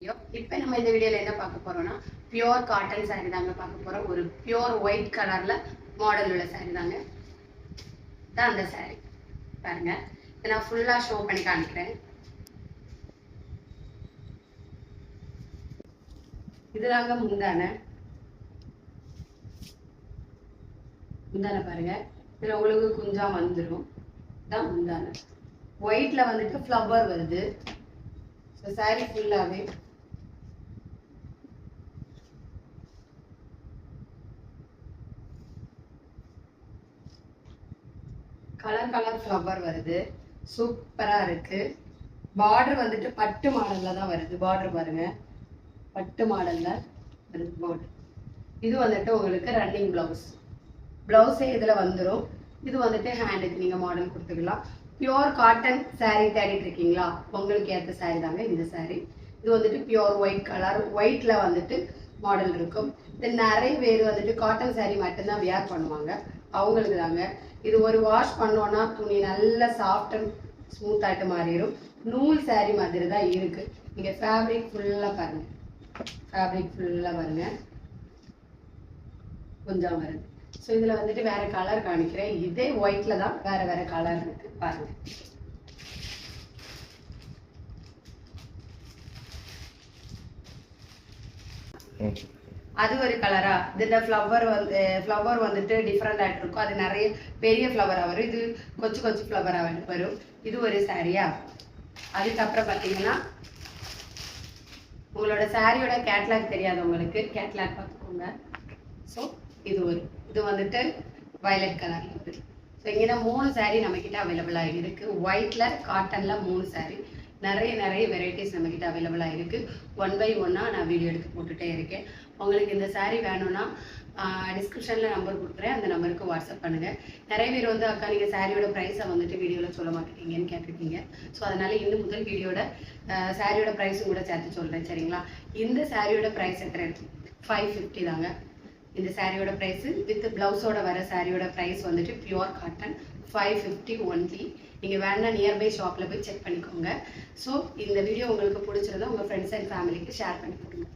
இப்போ நம்ம இந்த வீடியோல என்ன பார்க்க போறோம்னா பியூர் காட்டன் saree தாங்க பார்க்க போறோம். ஒரு பியூர் ஒயிட் கலர்ல மாடல் உள்ள saree தாங்க. தான் அந்த saree பாருங்க. இதை நான் ஃபுல்லா ஷோ பண்ணி காமிக்கிறேன். இதுதாங்க முந்தானை பாருங்க. இதுல உங்களுக்கு குஞ்சா வந்துடும். தான் முந்தானை ஒயிட்ல வந்துட்டு ஃப்ளவர் வருது. saree ஃபுல்லாவே கலர் ஃப்ளவர் வருது. சூப்பரா இருக்கு. பார்டர் வந்துட்டு பட்டு மாடல்ல தான் வருது. பார்டர் பாருங்க, பட்டு மாடல்ல வருது பார்டர். இது வந்துட்டு உங்களுக்கு ரன்னிங் பிளவுஸே இதுல வந்துடும். இது வந்துட்டு ஹேண்டுக்கு நீங்க மாடல் கொடுத்துக்கலாம். பியூர் காட்டன் saree தேடிட்டு இருக்கீங்களா? உங்களுக்கு ஏற்ற saree தாங்க இந்த saree. இது வந்துட்டு பியூர் ஒயிட் கலர், ஒயிட்ல வந்துட்டு மாடல் இருக்கும். இது நிறைய பேர் வந்துட்டு காட்டன் saree மட்டும்தான் வியர் பண்ணுவாங்க. அவங்களுக்கு தாங்க இது. ஒரு வாஷ் பண்ணோன்னா துணி நல்லா சாஃப்ட் அண்ட் ஸ்மூத் ஆகிட்டு மாறிடும். நூல் saree மாதிரி தான் இருக்கு. நீங்க ஃபேப்ரிக் ஃபுல்லா பாருங்க, கொஞ்சம் வருது. ஸோ இதுல வந்துட்டு வேற கலர் காமிக்கிறேன். இதே ஒயிட்ல தான் வேற கலர் இருக்கு பாருங்க. அது ஒரு கலரா. இதுல ஃப்ளவர் வந்துட்டு டிஃப்ரெண்ட் ஆகிட்டு இருக்கும். அது நிறைய பெரிய ஃப்ளவரா வரும். இது கொச்சு ஃப்ளவரா வரும். இது ஒரு சாரியா. அதுக்கப்புறம் பார்த்தீங்கன்னா உங்களோட சாரியோட கேட்லாக் தெரியாதவங்களுக்கு கேட்லாக் பார்த்துக்கோங்க. ஸோ இது வந்துட்டு வயலட் கலர்ல இருக்கு. ஸோ இங்கே 3 saree நம்ம கிட்ட அவைலபிளாக இருக்கு. ஒயிட்ல காட்டன்ல 3 saree. நிறைய வெரைட்டிஸ் நம்ம கிட்ட அவைலபிளாக இருக்கு. 1 by 1 நான் வீடியோ எடுத்து போட்டுட்டே இருக்கேன். உங்களுக்கு இந்த saree வேணும்னா டிஸ்கிரிப்ஷன்ல நம்பர் கொடுக்குறேன். அந்த நம்பருக்கு வாட்ஸ்அப் பண்ணுங்க. நிறைய பேர் வந்து அக்கா நீங்க சாரியோட ப்ரைஸை வந்துட்டு வீடியோல சொல்ல மாட்டேங்கன்னு கேட்டிருக்கீங்க. ஸோ அதனால இன்னும் முதல் வீடியோட சாரியோட ப்ரைஸும் கூட சேர்த்து சொல்றேன், சரிங்களா? இந்த சாரியோட ப்ரைஸ் எத்தனை இருக்கு? 550 தாங்க இந்த சாரியோட ப்ரைஸ். வித் பிளவுஸோட வர சாரியோட ப்ரைஸ் வந்துட்டு பியூர் காட்டன் 550 ஒன்லி. நீங்கள் வேணா நியர்பை ஷாப்பில் போய் செக் பண்ணிக்கோங்க. ஸோ இந்த வீடியோ உங்களுக்கு பிடிச்சிருந்தா உங்கள் ஃப்ரெண்ட்ஸ் அண்ட் ஃபேமிலிக்கு ஷேர் பண்ணி கொடுங்க.